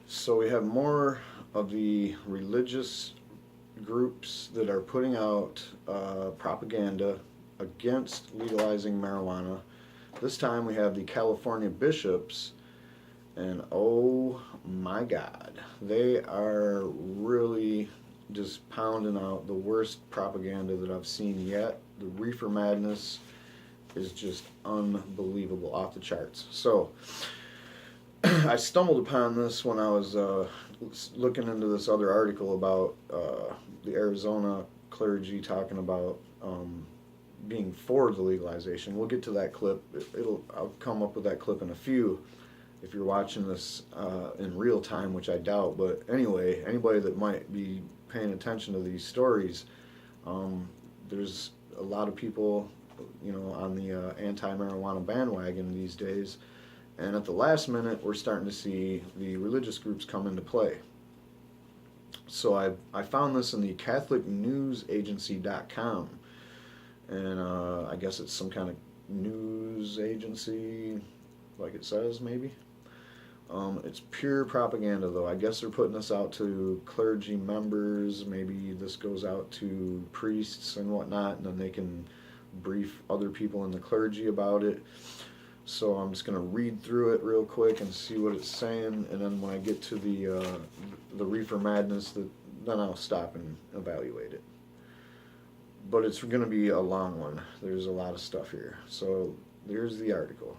so we have more of the religious groups that are putting out propaganda against legalizing marijuana. This time we have the California bishops, and oh my God, they are really just pounding out the worst propaganda that I've seen yet. The Reefer Madness is just unbelievable, off the charts. So I stumbled upon this when I was looking into this other article about the Arizona clergy talking about being for the legalization. We'll get to that clip. I'll come up with that clip in a few if you're watching this in real time, which I doubt. But anyway, anybody that might be paying attention to these stories, there's a lot of people, on the anti-marijuana bandwagon these days. And at the last minute, we're starting to see the religious groups come into play. So I found this in the CatholicNewsAgency.com, and I guess it's some kind of news agency, like it says, maybe. It's pure propaganda, though. I guess they're putting this out to clergy members. Maybe this goes out to priests and whatnot, and then they can brief other people in the clergy about it. So I'm just going to read through it real quick and see what it's saying, and then when I get to the Reefer Madness, then I'll stop and evaluate it. But it's going to be a long one. There's a lot of stuff here. So here's the article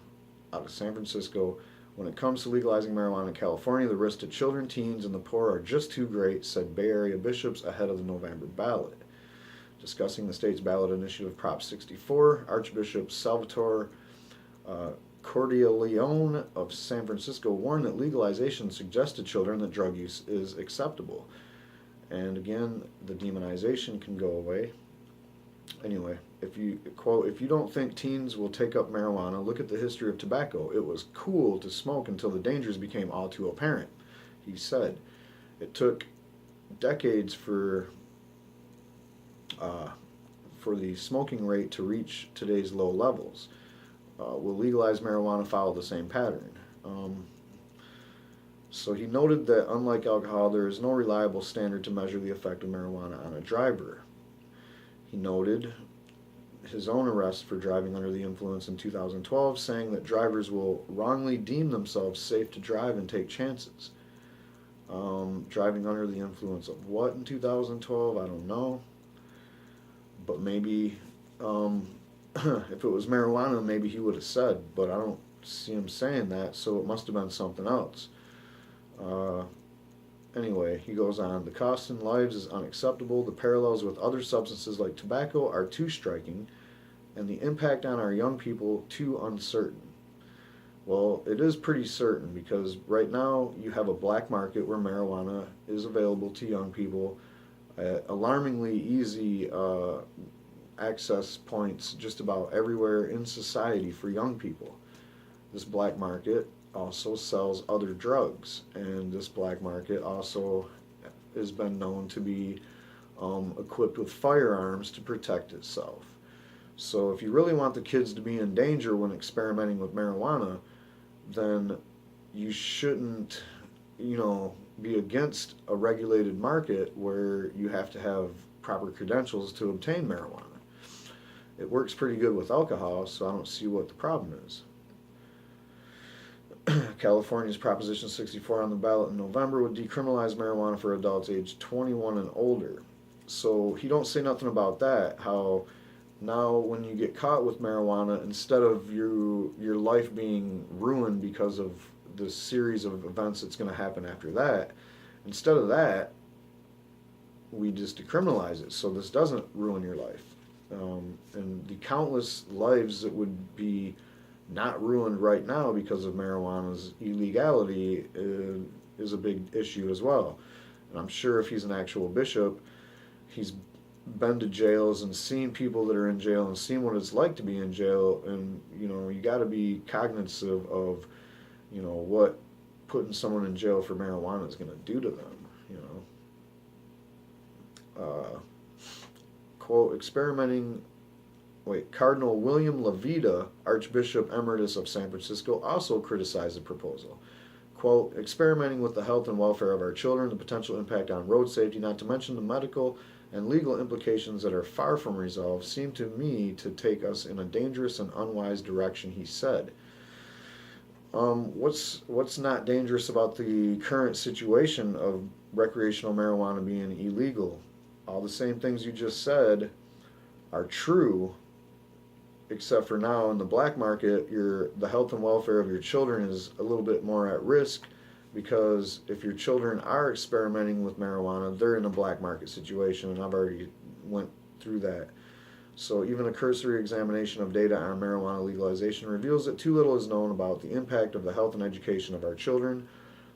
out of San Francisco. When it comes to legalizing marijuana in California, the risks to children, teens, and the poor are just too great, said Bay Area bishops ahead of the November ballot. Discussing the state's ballot initiative Prop 64, Archbishop Salvatore Cordileone of San Francisco warned that legalization suggests to children that drug use is acceptable. And again, the demonization can go away. Anyway, if you don't think teens will take up marijuana, look at the history of tobacco. It was cool to smoke until the dangers became all too apparent, he said. It took decades for the smoking rate to reach today's low levels. Will legalized marijuana follow the same pattern? So he noted that unlike alcohol, there is no reliable standard to measure the effect of marijuana on a driver. He noted his own arrest for driving under the influence in 2012, saying that drivers will wrongly deem themselves safe to drive and take chances. Driving under the influence of what in 2012? I don't know. But maybe if it was marijuana, maybe he would have said, but I don't see him saying that, so it must have been something else. Anyway, he goes on, the cost in lives is unacceptable, the parallels with other substances like tobacco are too striking, and the impact on our young people too uncertain. Well, it is pretty certain, because right now you have a black market where marijuana is available to young people at alarmingly easy access points just about everywhere in society for young people. This black market also sells other drugs, and this black market also has been known to be equipped with firearms to protect itself. So if you really want the kids to be in danger when experimenting with marijuana, then you shouldn't, be against a regulated market where you have to have proper credentials to obtain marijuana. It works pretty good with alcohol, so I don't see what the problem is. California's Proposition 64 on the ballot in November would decriminalize marijuana for adults aged 21 and older. So he don't say nothing about that, how now when you get caught with marijuana, instead of your life being ruined because of the series of events that's going to happen after that, instead of that, we just decriminalize it so this doesn't ruin your life. And the countless lives that would be not ruined right now because of marijuana's illegality is a big issue as well. And I'm sure if he's an actual bishop, he's been to jails and seen people that are in jail and seen what it's like to be in jail, and you got to be cognizant of what putting someone in jail for marijuana is going to do to them. Quote, Cardinal William Levita, Archbishop Emeritus of San Francisco, also criticized the proposal. quote, experimenting with the health and welfare of our children, the potential impact on road safety, not to mention the medical and legal implications that are far from resolved, seem to me to take us in a dangerous and unwise direction, he said. What's not dangerous about the current situation of recreational marijuana being illegal? All the same things you just said are true, except for now in the black market, the health and welfare of your children is a little bit more at risk, because if your children are experimenting with marijuana, they're in a black market situation, and I've already went through that. So even a cursory examination of data on marijuana legalization reveals that too little is known about the impact of the health and education of our children,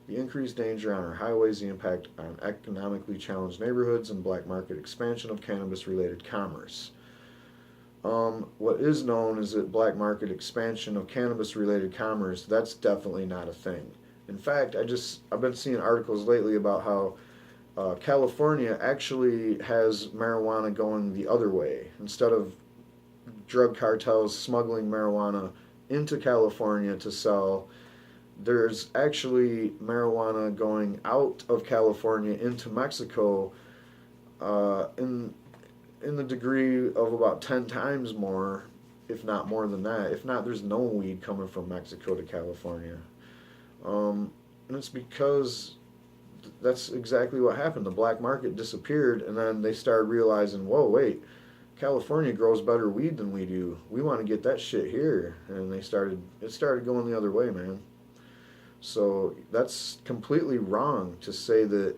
the increased danger on our highways, the impact on economically challenged neighborhoods, and black market expansion of cannabis-related commerce. What is known is that black market expansion of cannabis-related commerce, that's definitely not a thing. In fact, I've been seeing articles lately about how California actually has marijuana going the other way. Instead of drug cartels smuggling marijuana into California to sell, there's actually marijuana going out of California into Mexico in the degree of about 10 times more, if not more than that. If not, there's no weed coming from Mexico to California. And it's because that's exactly what happened. The black market disappeared, and then they started realizing, whoa, wait, California grows better weed than we do. We want to get that shit here. And it started going the other way, man. So that's completely wrong to say that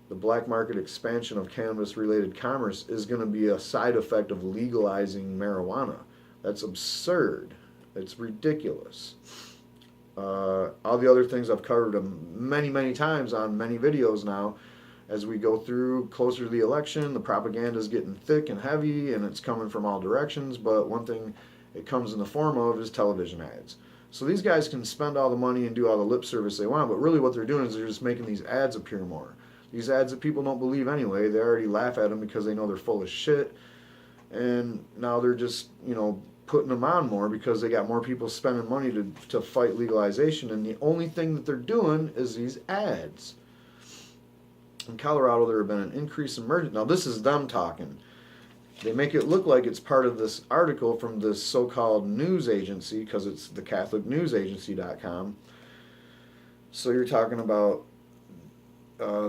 the black market expansion of cannabis-related commerce is going to be a side effect of legalizing marijuana. That's absurd. It's ridiculous. All the other things I've covered many, many times on many videos now. As we go through closer to the election, the propaganda is getting thick and heavy, and it's coming from all directions, but one thing it comes in the form of is television ads. So these guys can spend all the money and do all the lip service they want, but really what they're doing is they're just making these ads appear more. These ads that people don't believe anyway, they already laugh at them because they know they're full of shit, and now they're just, putting them on more because they got more people spending money to fight legalization, and the only thing that they're doing is these ads. In Colorado, there have been an increase in murder. Now, this is them talking. They make it look like it's part of this article from this so-called news agency, because it's the CatholicNewsAgency.com. So you're talking about,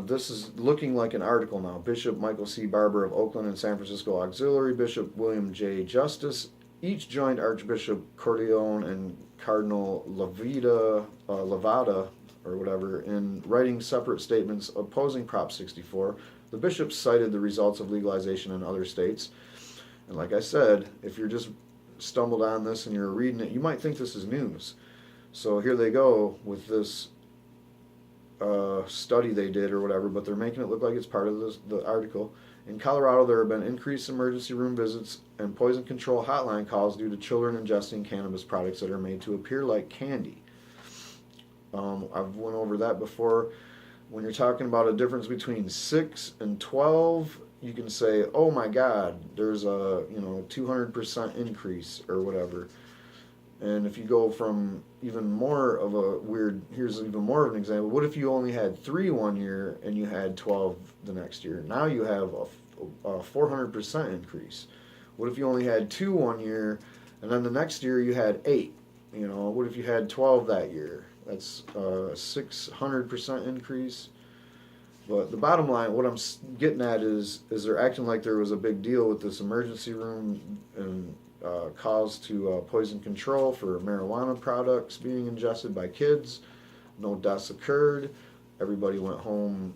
this is looking like an article now. Bishop Michael C. Barber of Oakland and San Francisco Auxiliary, Bishop William J. Justice, each joined Archbishop Cordileone and Cardinal Levada, or whatever, in writing separate statements opposing Prop 64. The bishops cited the results of legalization in other states. And like I said, if you're just stumbled on this and you're reading it, you might think this is news. So here they go with this study they did or whatever, but they're making it look like it's part of the article. In Colorado, there have been increased emergency room visits and poison control hotline calls due to children ingesting cannabis products that are made to appear like candy. I've went over that before. When you're talking about a difference between 6 and 12, you can say, oh my God, there's a 200% increase or whatever. And if you go from even more of a here's even more of an example. What if you only had 3 one year and you had 12 the next year? Now you have a 400% increase. What if you only had 2 one year and then the next year you had 8? What if you had 12 that year? That's a 600% increase. But the bottom line, what I'm getting at is they're acting like there was a big deal with this emergency room and calls to poison control for marijuana products being ingested by kids. No deaths occurred. Everybody went home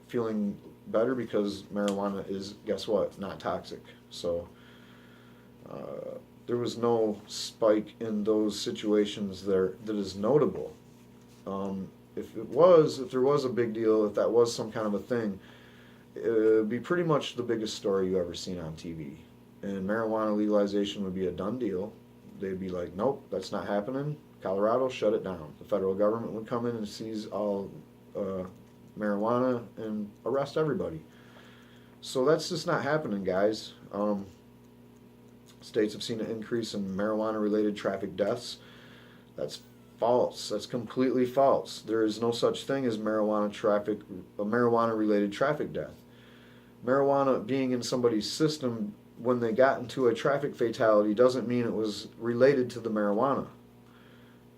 feeling better because marijuana is, guess what, not toxic. So there was no spike in those situations there that is notable. If there was a big deal, if that was some kind of a thing, it would be pretty much the biggest story you ever seen on TV. And marijuana legalization would be a done deal. They'd be like, nope, that's not happening. Colorado, shut it down. The federal government would come in and seize all marijuana and arrest everybody. So that's just not happening, guys. States have seen an increase in marijuana-related traffic deaths. That's False. That's completely false. There is no such thing as marijuana-related traffic death. Marijuana being in somebody's system when they got into a traffic fatality doesn't mean it was related to the marijuana.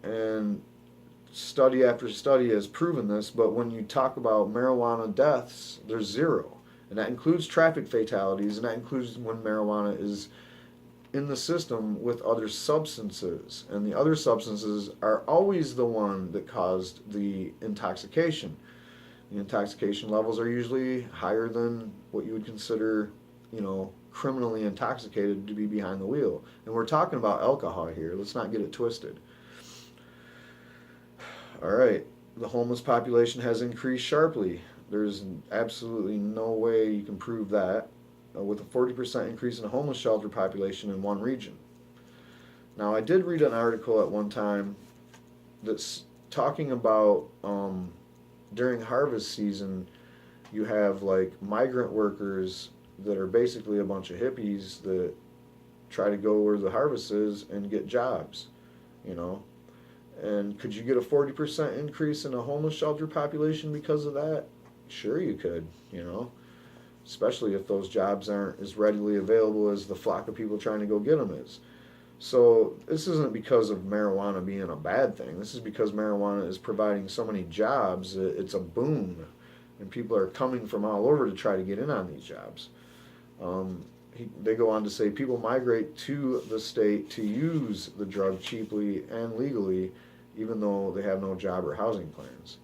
And study after study has proven this, but when you talk about marijuana deaths, there's zero. And that includes traffic fatalities, and that includes when marijuana is in the system with other substances. And the other substances are always the one that caused the intoxication. The intoxication levels are usually higher than what you would consider, criminally intoxicated to be behind the wheel. And we're talking about alcohol here. Let's not get it twisted. All right, the homeless population has increased sharply. There's absolutely no way you can prove that, with a 40% increase in the homeless shelter population in one region. Now, I did read an article at one time that's talking about during harvest season, you have like migrant workers that are basically a bunch of hippies that try to go where the harvest is and get jobs, you know. And could you get a 40% increase in a homeless shelter population because of that? Sure you could, especially if those jobs aren't as readily available as the flock of people trying to go get them is. So this isn't because of marijuana being a bad thing. This is because marijuana is providing so many jobs that it's a boom, and people are coming from all over to try to get in on these jobs. They go on to say people migrate to the state to use the drug cheaply and legally, even though they have no job or housing plans.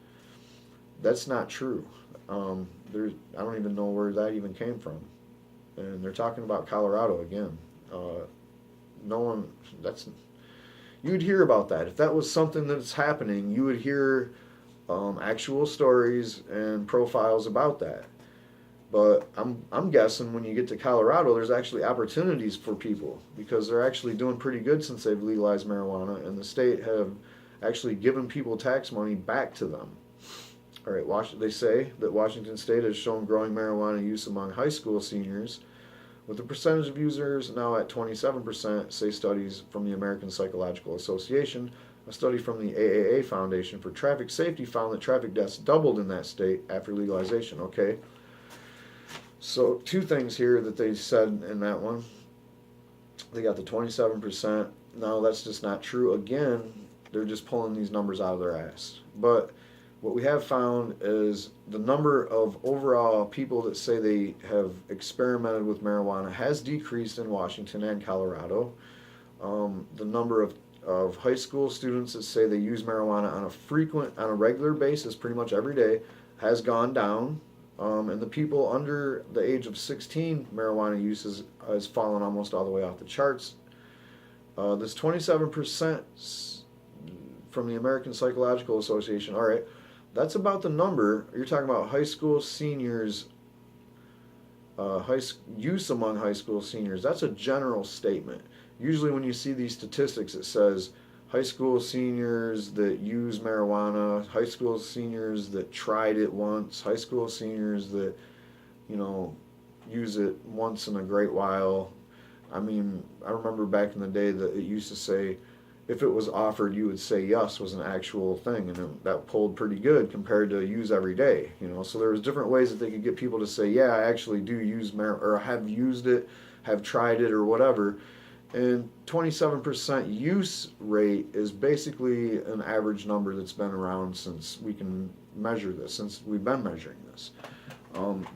That's not true. I don't even know where that even came from. And they're talking about Colorado again. You'd hear about that. If that was something that's happening, you would hear actual stories and profiles about that. But I'm guessing when you get to Colorado, there's actually opportunities for people because they're actually doing pretty good since they've legalized marijuana, and the state have actually given people tax money back to them. All right, they say that Washington State has shown growing marijuana use among high school seniors, with the percentage of users now at 27%, say studies from the American Psychological Association. A study from the AAA Foundation for Traffic Safety found that traffic deaths doubled in that state after legalization. Okay, so two things here that they said in that one. They got the 27%. No, that's just not true. Again, they're just pulling these numbers out of their ass. But what we have found is the number of overall people that say they have experimented with marijuana has decreased in Washington and Colorado. The number of high school students that say they use marijuana on a regular basis, pretty much every day, has gone down. And the people under the age of 16, marijuana use has fallen almost all the way off the charts. This 27% from the American Psychological Association, all right, that's about the number. You're talking about high school seniors, use among high school seniors. That's a general statement. Usually when you see these statistics, it says high school seniors that use marijuana, high school seniors that tried it once, high school seniors that, use it once in a great while. I mean, I remember back in the day that it used to say, if it was offered, you would say yes was an actual thing, and that pulled pretty good compared to use every day. So there was different ways that they could get people to say, yeah, I actually do use marijuana, or have used it, have tried it, or whatever. And 27% use rate is basically an average number that's been around since we can measure this, since we've been measuring this.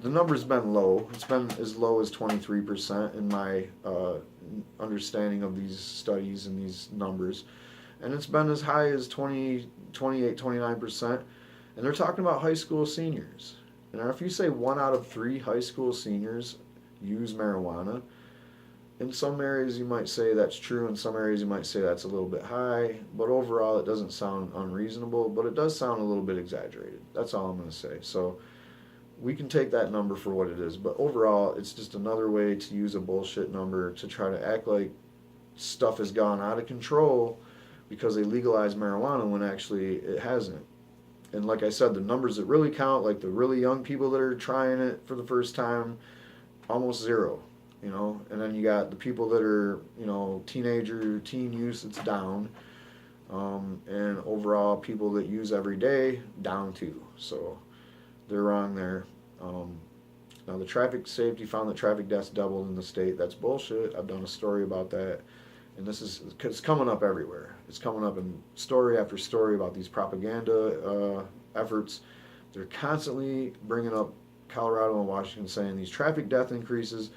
The number's been low. It's been as low as 23% in my understanding of these studies and these numbers. And it's been as high as 28, 29%. And they're talking about high school seniors. And if you say 1 out of 3 high school seniors use marijuana, in some areas you might say that's true, in some areas you might say that's a little bit high, but overall it doesn't sound unreasonable, but it does sound a little bit exaggerated. That's all I'm going to say. So we can take that number for what it is, but overall it's just another way to use a bullshit number to try to act like stuff has gone out of control because they legalized marijuana when actually it hasn't. And like I said, the numbers that really count, like the really young people that are trying it for the first time, almost zero. And then you got the people that are, teen use, it's down. and overall people that use every day down 2. So they're wrong there. Um, Now the traffic safety found that traffic deaths doubled in the state. That's bullshit. I've done a story about that, and this is it's coming up everywhere. It's coming up in story after story about these propaganda efforts. They're constantly bringing up Colorado and Washington saying these traffic death increases.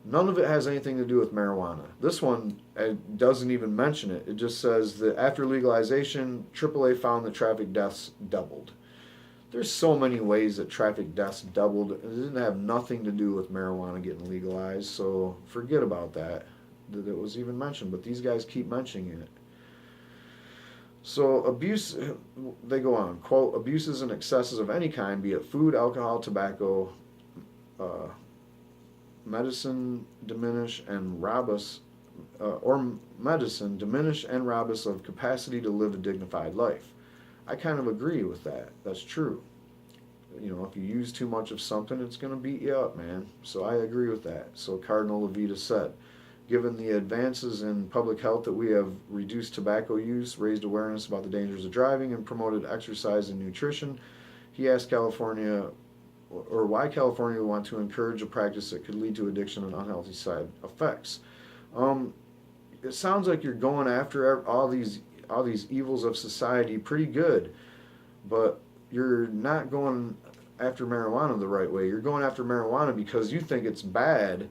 None of it has anything to do with marijuana. This one doesn't even mention it. It just says that after legalization, AAA found that traffic deaths doubled. There's so many ways that traffic deaths doubled. It didn't have nothing to do with marijuana getting legalized, so forget about that it was even mentioned, but these guys keep mentioning it. So abuse, they go on, quote, abuses and excesses of any kind, be it food, alcohol, tobacco, uh, medicine diminish and rob us, or medicine diminish and rob us of capacity to live a dignified life. I kind of agree with that. That's true. You know, if you use too much of something, it's going to beat you up, man. So I agree with that. So Cardinal Levita said, given the advances in public health that we have reduced tobacco use, raised awareness about the dangers of driving, and promoted exercise and nutrition, he asked California, or why California would want to encourage a practice that could lead to addiction and unhealthy side effects. It sounds like you're going after all these evils of society pretty good, but you're not going after marijuana the right way. You're going after marijuana because you think it's bad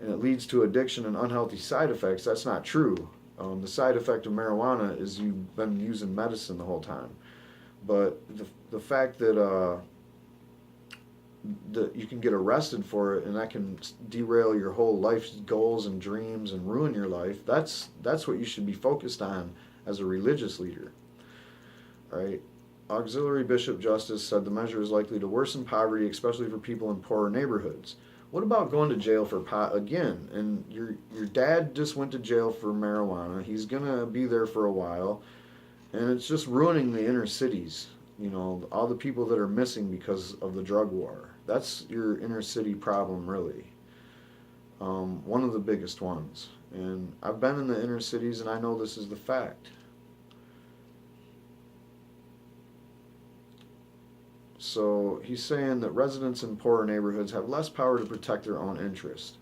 and it leads to addiction and unhealthy side effects. That's not true. The side effect of marijuana is you've been using medicine the whole time. But the fact that you can get arrested for it and that can derail your whole life's goals and dreams and ruin your life, that's what you should be focused on as a religious leader. Right? Auxiliary Bishop Justice said the measure is likely to worsen poverty, especially for people in poorer neighborhoods. What about going to jail for pot again? And your dad just went to jail for marijuana. He's gonna be there for a while, and it's just ruining the inner cities. You know, all the people that are missing because of the drug war. That's your inner city problem, really. One of the biggest ones. And I've been in the inner cities, and I know this is the fact. So he's saying that residents in poorer neighborhoods have less power to protect their own interest.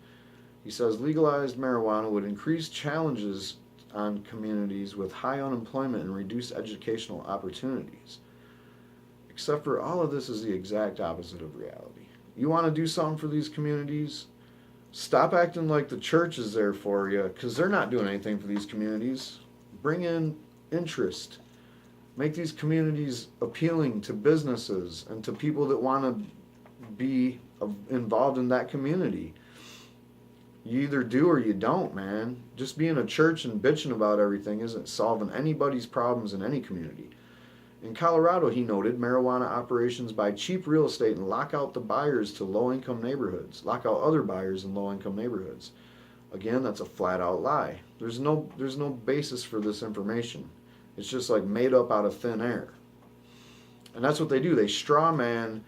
He says legalized marijuana would increase challenges on communities with high unemployment and reduce educational opportunities. Except for all of this is the exact opposite of reality. You want to do something for these communities? Stop acting like the church is there for you, because they're not doing anything for these communities. Bring in interest. Make these communities appealing to businesses and to people that want to be involved in that community. You either do or you don't, man. Just being a church and bitching about everything isn't solving anybody's problems in any community. In Colorado, he noted, marijuana operations buy cheap real estate and lock out the buyers to low-income neighborhoods, lock out other buyers in low-income neighborhoods. Again, that's a flat-out lie. There's no basis for this information. It's just like made up out of thin air. And that's what they do. They straw man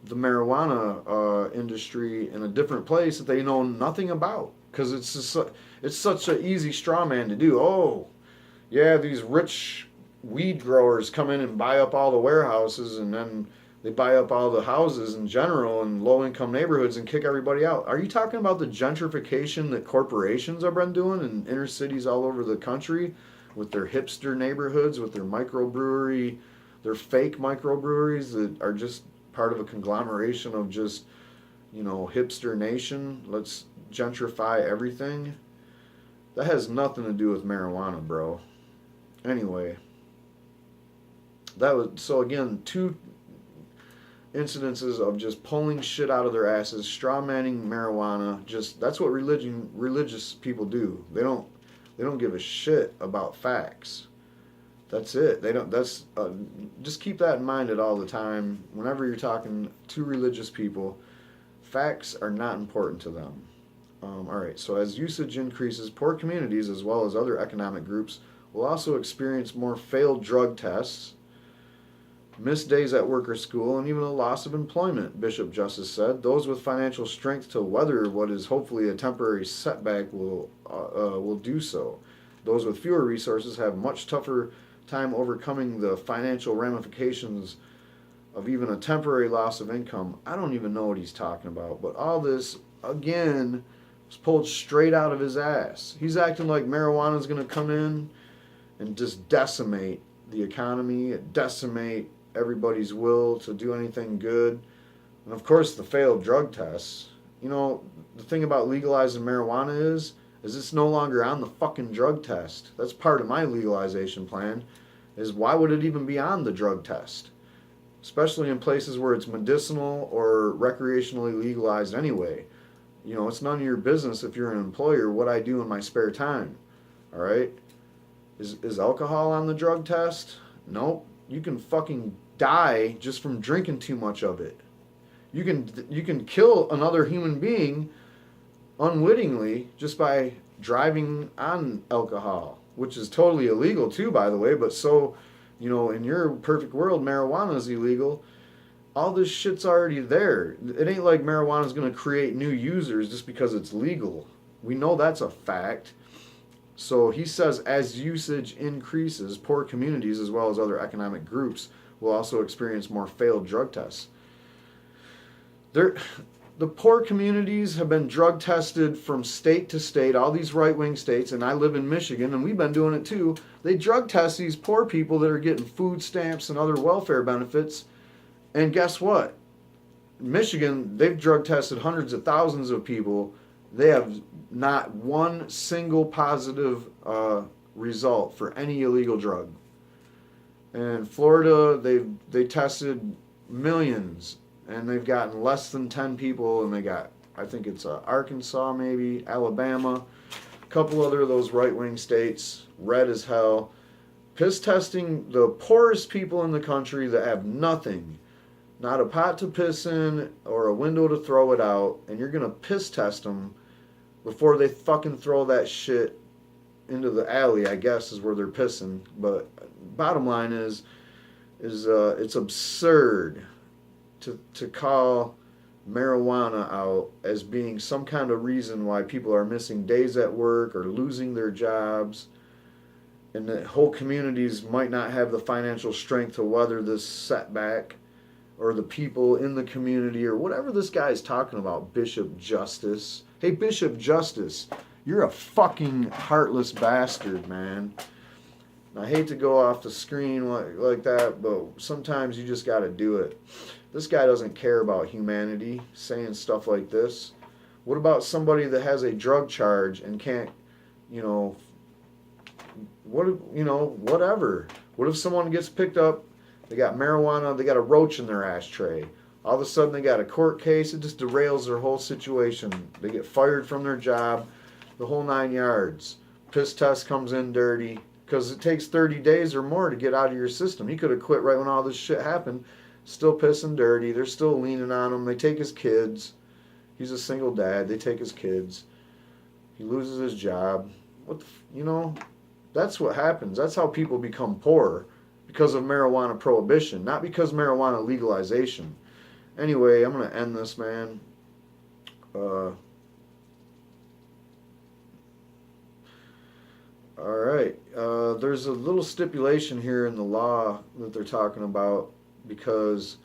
the marijuana industry in a different place that they know nothing about. Because it's such an easy straw man to do. Oh, yeah, these rich weed growers come in and buy up all the warehouses, and then they buy up all the houses in general in low-income neighborhoods and kick everybody out. Are you talking about the gentrification that corporations have been doing in inner cities all over the country? With their hipster neighborhoods, with their microbrewery, their fake microbreweries that are just part of a conglomeration of just, you know, hipster nation. Let's gentrify everything. That has nothing to do with marijuana, bro. Anyway, that was, so again, 2 incidences of just pulling shit out of their asses, straw manning marijuana. Just, that's what religious people do. They don't give a shit about facts. That's it. They don't. That's just keep that in mind at all the time. Whenever you're talking to religious people, facts are not important to them. All right. So as usage increases, poor communities as well as other economic groups will also experience more failed drug tests, missed days at work or school, and even a loss of employment, Bishop Justice said. Those with financial strength to weather what is hopefully a temporary setback will do so. Those with fewer resources have much tougher time overcoming the financial ramifications of even a temporary loss of income. I don't even know what he's talking about, but all this, again, was pulled straight out of his ass. He's acting like marijuana is going to come in and just decimate the economy, decimate everybody's will to do anything good. And of course, the failed drug tests. You know, the thing about legalizing marijuana is it's no longer on the fucking drug test. That's part of my legalization plan, is why would it even be on the drug test? Especially in places where it's medicinal or recreationally legalized anyway. You know, it's none of your business if you're an employer what I do in my spare time. All right? Is alcohol on the drug test? Nope. You can fucking die just from drinking too much of it. You can kill another human being unwittingly just by driving on alcohol, which is totally illegal too, by the way. But so, you know, in your perfect world, marijuana is illegal. All this shit's already there. It ain't like marijuana is going to create new users just because it's legal. We know that's a fact. So he says as usage increases, poor communities as well as other economic groups will also experience more failed drug tests. The poor communities have been drug tested from state to state, all these right-wing states, and I live in Michigan, and we've been doing it too. They drug test these poor people that are getting food stamps and other welfare benefits, and guess what? Michigan, they've drug tested hundreds of thousands of people. They have not one single positive result for any illegal drug. And Florida, they tested millions, and they've gotten less than 10 people, and they got, I think it's Arkansas maybe, Alabama, a couple other of those right-wing states, red as hell, piss testing the poorest people in the country that have nothing, not a pot to piss in or a window to throw it out, and you're going to piss test them before they fucking throw that shit into the alley, I guess, is where they're pissing. But bottom line is it's absurd to call marijuana out as being some kind of reason why people are missing days at work or losing their jobs, and that whole communities might not have the financial strength to weather this setback, or the people in the community, or whatever this guy is talking about, Bishop Justice. Hey, Bishop Justice, you're a fucking heartless bastard, man. I hate to go off the screen like that, but sometimes you just got to do it. This guy doesn't care about humanity, saying stuff like this. What about somebody that has a drug charge and can't, whatever. What if someone gets picked up, they got marijuana, they got a roach in their ashtray. All of a sudden they got a court case, it just derails their whole situation. They get fired from their job, the whole 9 yards. Piss test comes in dirty, because it takes 30 days or more to get out of your system. He could have quit right when all this shit happened. Still pissing dirty. They're still leaning on him. They take his kids. He's a single dad. They take his kids. He loses his job. That's what happens. That's how people become poor, because of marijuana prohibition, not because marijuana legalization. Anyway, I'm going to end this, man. Alright, there's a little stipulation here in the law that they're talking about, because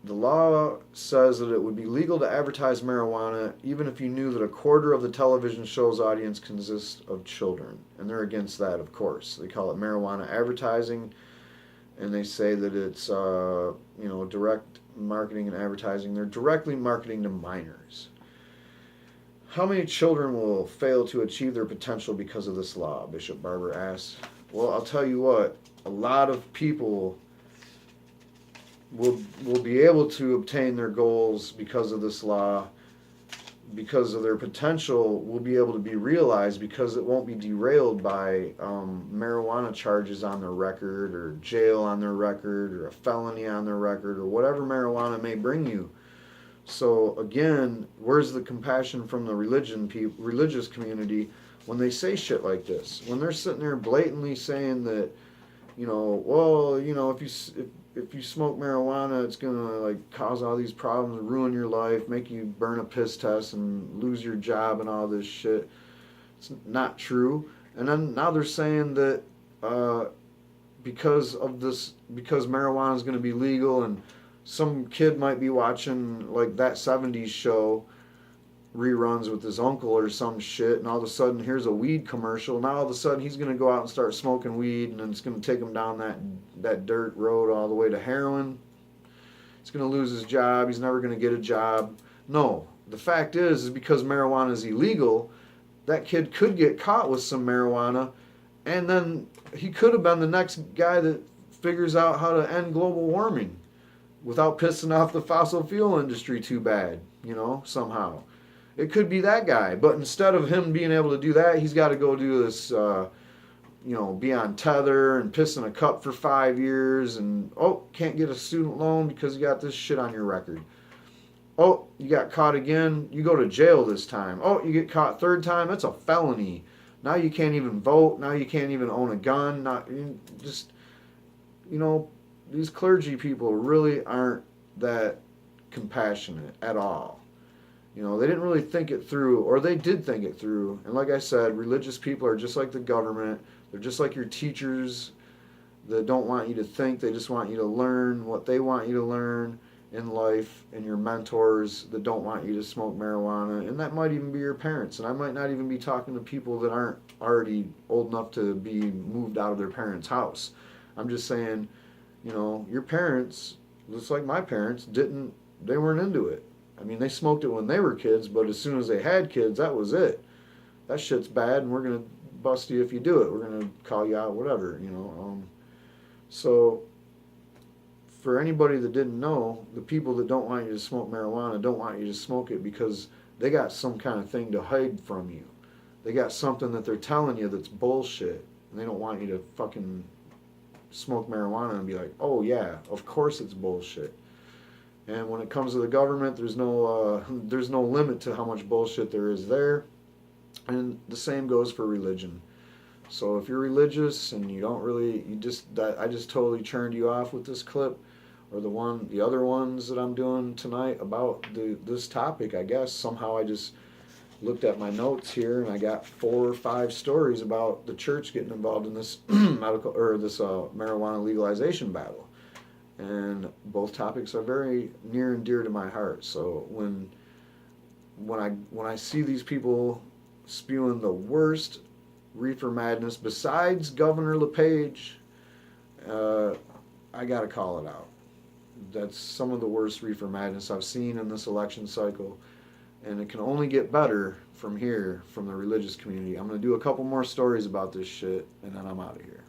the law says that it would be legal to advertise marijuana even if you knew that a quarter of the television show's audience consists of children. And they're against that, of course. They call it marijuana advertising, and they say that it's direct marketing and advertising. They're directly marketing to minors. How many children will fail to achieve their potential because of this law? Bishop Barber asks. Well, I'll tell you what, a lot of people will be able to obtain their goals because of this law, because of their potential will be able to be realized, because it won't be derailed by marijuana charges on their record, or jail on their record, or a felony on their record, or whatever marijuana may bring you. So again, where's the compassion from the religious community when they say shit like this? When they're sitting there blatantly saying that, if you smoke marijuana, it's gonna cause all these problems, ruin your life, make you burn a piss test and lose your job and all this shit. It's not true. And then now they're saying that because of this, because marijuana is going to be legal, and some kid might be watching like that '70s show reruns with his uncle or some shit, and all of a sudden here's a weed commercial. Now all of a sudden he's going to go out and start smoking weed, and then it's going to take him down that dirt road all the way to heroin. He's going to lose his job. He's never going to get a job. No, the fact is because marijuana is illegal, that kid could get caught with some marijuana, and then he could have been the next guy that figures out how to end global warming without pissing off the fossil fuel industry too bad, somehow. It could be that guy, but instead of him being able to do that, he's got to go do this, be on tether and piss in a cup for 5 years, and can't get a student loan because you got this shit on your record. Oh, you got caught again, you go to jail this time. Oh, you get caught third time, that's a felony. Now you can't even vote. Now you can't even own a gun. These clergy people really aren't that compassionate at all. They didn't really think it through, or they did think it through. And like I said, religious people are just like the government. They're just like your teachers that don't want you to think. They just want you to learn what they want you to learn in life, and your mentors that don't want you to smoke marijuana. And that might even be your parents. And I might not even be talking to people that aren't already old enough to be moved out of their parents' house. I'm just saying, your parents, just like my parents, they weren't into it. I mean, they smoked it when they were kids, but as soon as they had kids, that was it. That shit's bad, and we're going to bust you if you do it. We're going to call you out, whatever, So, for anybody that didn't know, the people that don't want you to smoke marijuana don't want you to smoke it because they got some kind of thing to hide from you. They got something that they're telling you that's bullshit, and they don't want you to fucking smoke marijuana and be like, oh yeah, of course it's bullshit. And when it comes to the government, there's no limit to how much bullshit there is there. And the same goes for religion. So if you're religious and I just totally turned you off with this clip, or the other ones that I'm doing tonight about this topic, I guess somehow I just looked at my notes here and I got 4 or 5 stories about the church getting involved in this marijuana legalization battle. And both topics are very near and dear to my heart. So when I see these people spewing the worst reefer madness besides Governor LePage, I gotta call it out. That's some of the worst reefer madness I've seen in this election cycle, and it can only get better from here, from the religious community. I'm gonna do a couple more stories about this shit, and then I'm out of here.